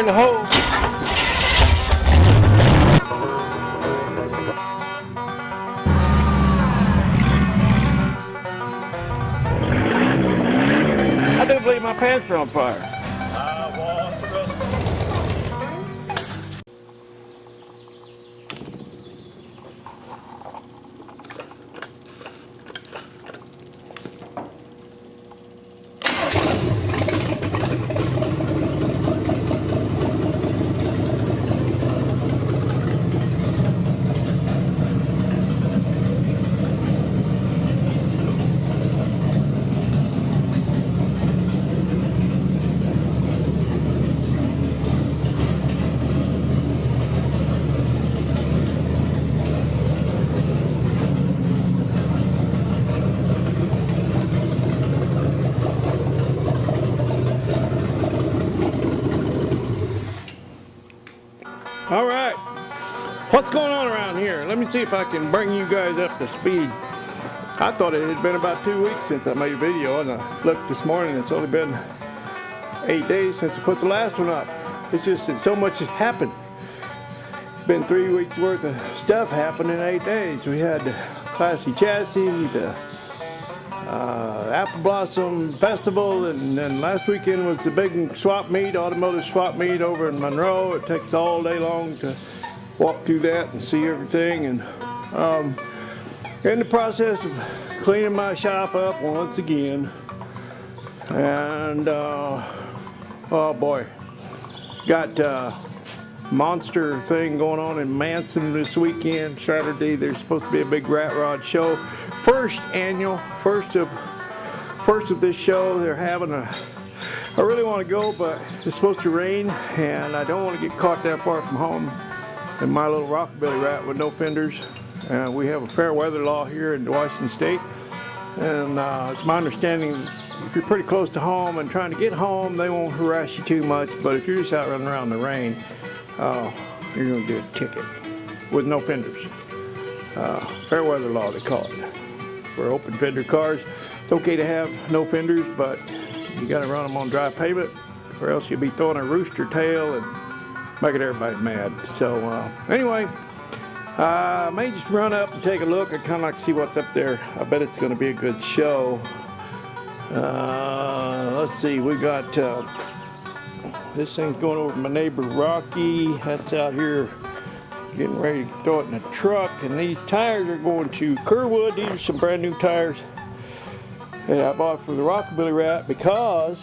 Turn the hose. I do believe my pants are on fire. Well, that's the best. All right, what's going on around here? Let me see if I can bring you guys up to speed. I thought it had been about 2 weeks since I made a video, and I looked this morning, it's only been 8 days since I put the last one up. It's just that so much has happened. It's been 3 weeks worth of stuff happened in 8 days. We had the Classy Chassis, the Apple Blossom Festival, and then last weekend was the big swap meet, automotive swap meet over in Monroe. It takes all day long to walk through that and see everything, and in the process of cleaning my shop up once again, and oh boy, got monster thing going on in Manson this weekend. Saturday there's supposed to be a big rat rod show, first of this show. They're having I really want to go, but it's supposed to rain, and I don't want to get caught that far from home in my little rockabilly rat with no fenders. We have a fair weather law here in Washington State, and it's my understanding if you're pretty close to home and trying to get home, they won't harass you too much, but if you're just out running around in the rain, you're going to get a ticket with no fenders. Fair weather law, they call it. For open fender cars, it's okay to have no fenders, but you got to run them on dry pavement, or else you'll be throwing a rooster tail and making everybody mad. So anyway, I may just run up and take a look. I kind of like to see what's up there. I bet it's going to be a good show. Let's see, we got this thing's going over to my neighbor Rocky. That's out here getting ready to throw it in the truck, and these tires are going to Kerwood. These are some brand new tires that I bought for the Rockabilly Rat because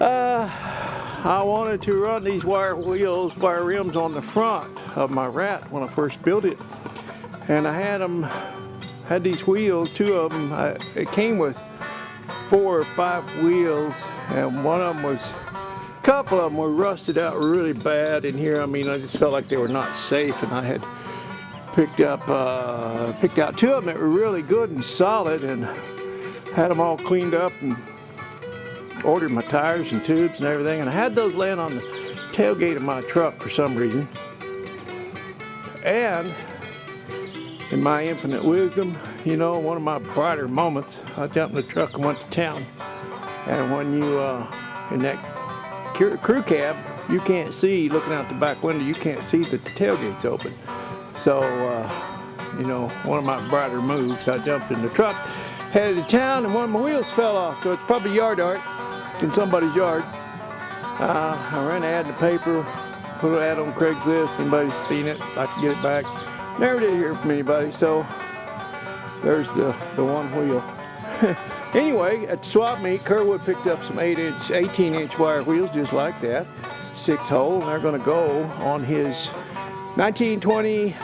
I wanted to run these wire rims on the front of my Rat when I first built it, and I had these wheels, 2 of them. It came with 4 or 5 wheels, and a couple of them were rusted out really bad in here. I mean, I just felt like they were not safe, and I had picked out 2 of them that were really good and solid, and had them all cleaned up and ordered my tires and tubes and everything, and I had those laying on the tailgate of my truck for some reason. And in my infinite wisdom, you know, one of my brighter moments, I jumped in the truck and went to town. And when you in that crew cab, you can't see, looking out the back window, you can't see that the tailgate's open. So you know, one of my brighter moves, I jumped in the truck, headed to town, and one of my wheels fell off. So it's probably yard art in somebody's yard. I ran an ad in the paper, put an ad on Craigslist. Anybody's seen it, like to get it back. Never did hear from anybody, so there's the one wheel. Anyway, at the swap meet, Kerwood picked up some 18-inch wire wheels just like that, 6-hole, and they're going to go on his 1920, see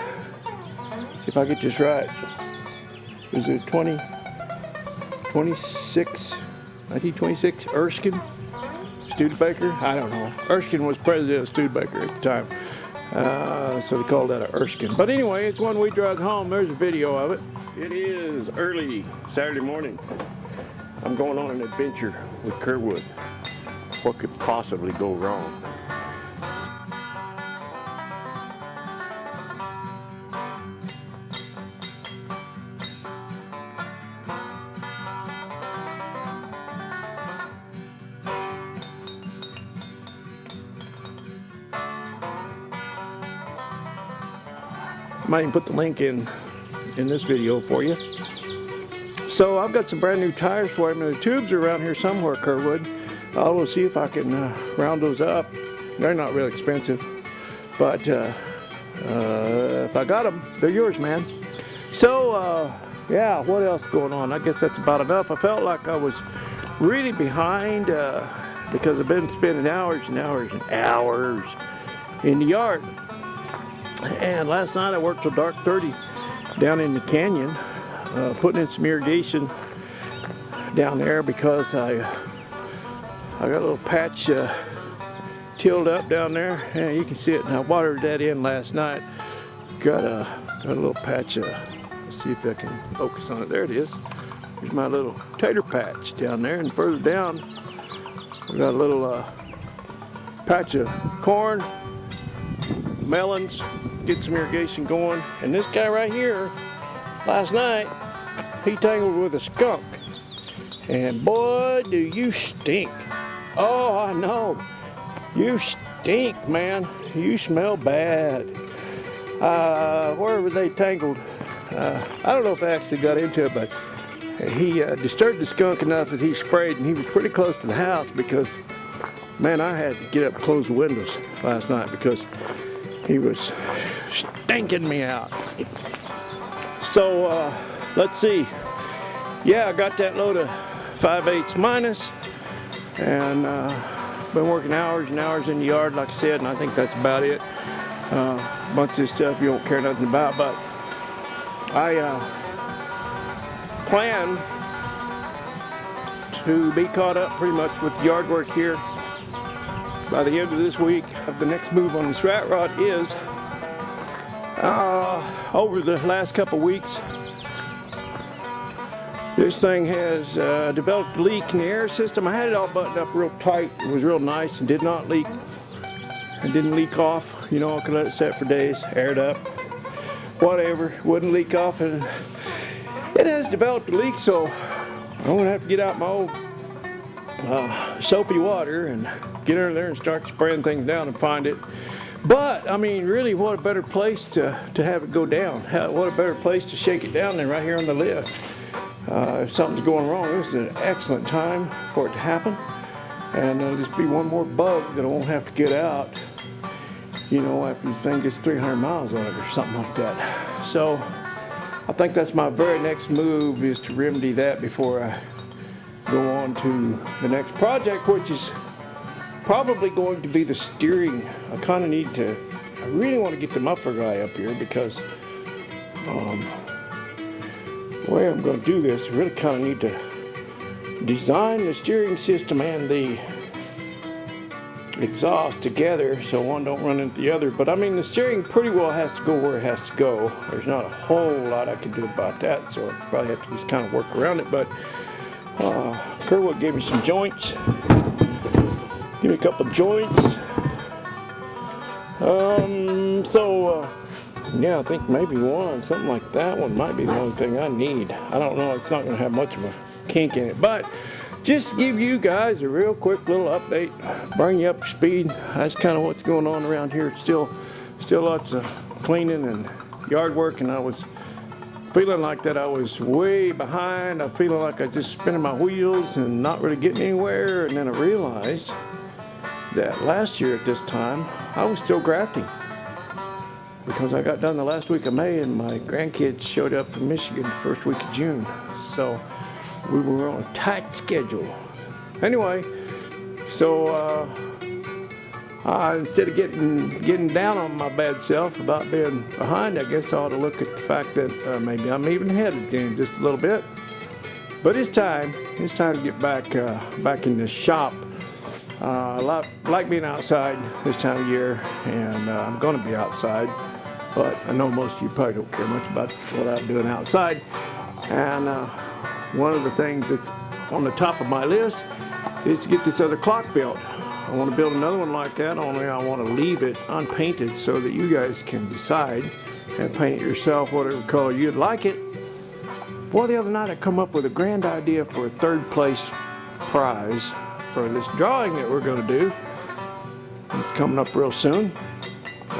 if I get this right, is it 1926 Erskine Studebaker? I don't know. Erskine was president of Studebaker at the time. So they called that an Erskine. But anyway, it's one we drove home. There's a video of it. It is early Saturday morning. I'm going on an adventure with Kerwood. What could possibly go wrong? Might even put the link in this video for you. So I've got some brand new tires for him, and the tubes are around here somewhere, Kerwood. I will see if I can round those up. They're not real expensive, but if I got them, they're yours, man. So yeah, what else going on? I guess that's about enough. I felt like I was really behind because I've been spending hours and hours and hours in the yard. And last night I worked till dark 30 down in the canyon, putting in some irrigation down there because I got a little patch tilled up down there, and you can see it. And I watered that in last night. Got a little patch. Let's see if I can focus on it. There it is. There's my little tater patch down there, and further down we got a little patch of corn, melons. Get some irrigation going. And this guy right here, last night, he tangled with a skunk, and boy, do you stink. Oh, I know. You stink, man. You smell bad. Wherever they tangled, I don't know if I actually got into it, but he disturbed the skunk enough that he sprayed, and he was pretty close to the house because, man, I had to get up and close the windows last night because he was stinking me out. So, let's see. Yeah, I got that load of 5/8 minus, and been working hours and hours in the yard, like I said, and I think that's about it. A bunch of this stuff you don't care nothing about, but I plan to be caught up pretty much with yard work here by the end of this week. The next move on this rat rod is over the last couple weeks, this thing has developed a leak in the air system. I had it all buttoned up real tight. It was real nice and did not leak. It didn't leak off. You know, I could let it set for days, air it up, whatever. Wouldn't leak off, and it has developed a leak, so I'm gonna have to get out my old soapy water and get under there and start spraying things down and find it. But I mean, really, what a better place to have it go down. What a better place to shake it down than right here on the lift. If something's going wrong, this is an excellent time for it to happen, and it'll just be one more bug that I won't have to get out, you know, after the thing gets 300 miles on it or something like that. So I think that's my very next move, is to remedy that before I go on to the next project, which is probably going to be the steering. I really want to get the muffler guy up here because the way I'm going to do this, I really kind of need to design the steering system and the exhaust together so one don't run into the other. But I mean, the steering pretty well has to go where it has to go. There's not a whole lot I can do about that, so I probably have to just kind of work around it. But Kerwood gave me some joints. Give me a couple joints. Yeah, I think maybe something like that one might be the only thing I need. I don't know, it's not going to have much of a kink in it, but just to give you guys a real quick little update, bring you up to speed. That's kind of what's going on around here. It's still lots of cleaning and yard work, and I was feeling like that I was way behind. I feeling like I just spinning my wheels and not really getting anywhere, and then I realized that last year at this time I was still grafting, because I got done the last week of May and my grandkids showed up from Michigan the first week of June. So we were on a tight schedule. Anyway, so instead of getting down on my bad self about being behind, I guess I ought to look at the fact that maybe I'm even ahead of the game just a little bit. But it's time to get back in the shop. I like being outside this time of year, and I'm going to be outside, but I know most of you probably don't care much about what I'm doing outside. And one of the things that's on the top of my list is to get this other clock built. I want to build another one like that, only I want to leave it unpainted so that you guys can decide and paint it yourself, whatever color you'd like it. Boy, the other night I come up with a grand idea for a third place prize for this drawing that we're going to do. It's coming up real soon.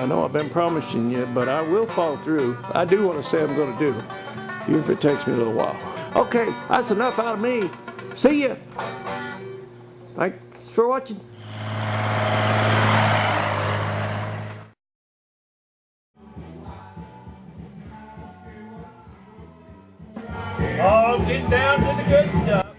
I know I've been promising you, but I will follow through. I do what I say I'm going to do, even if it takes me a little while. Okay, that's enough out of me. See ya. Thanks for watching. Oh, get down to the good stuff.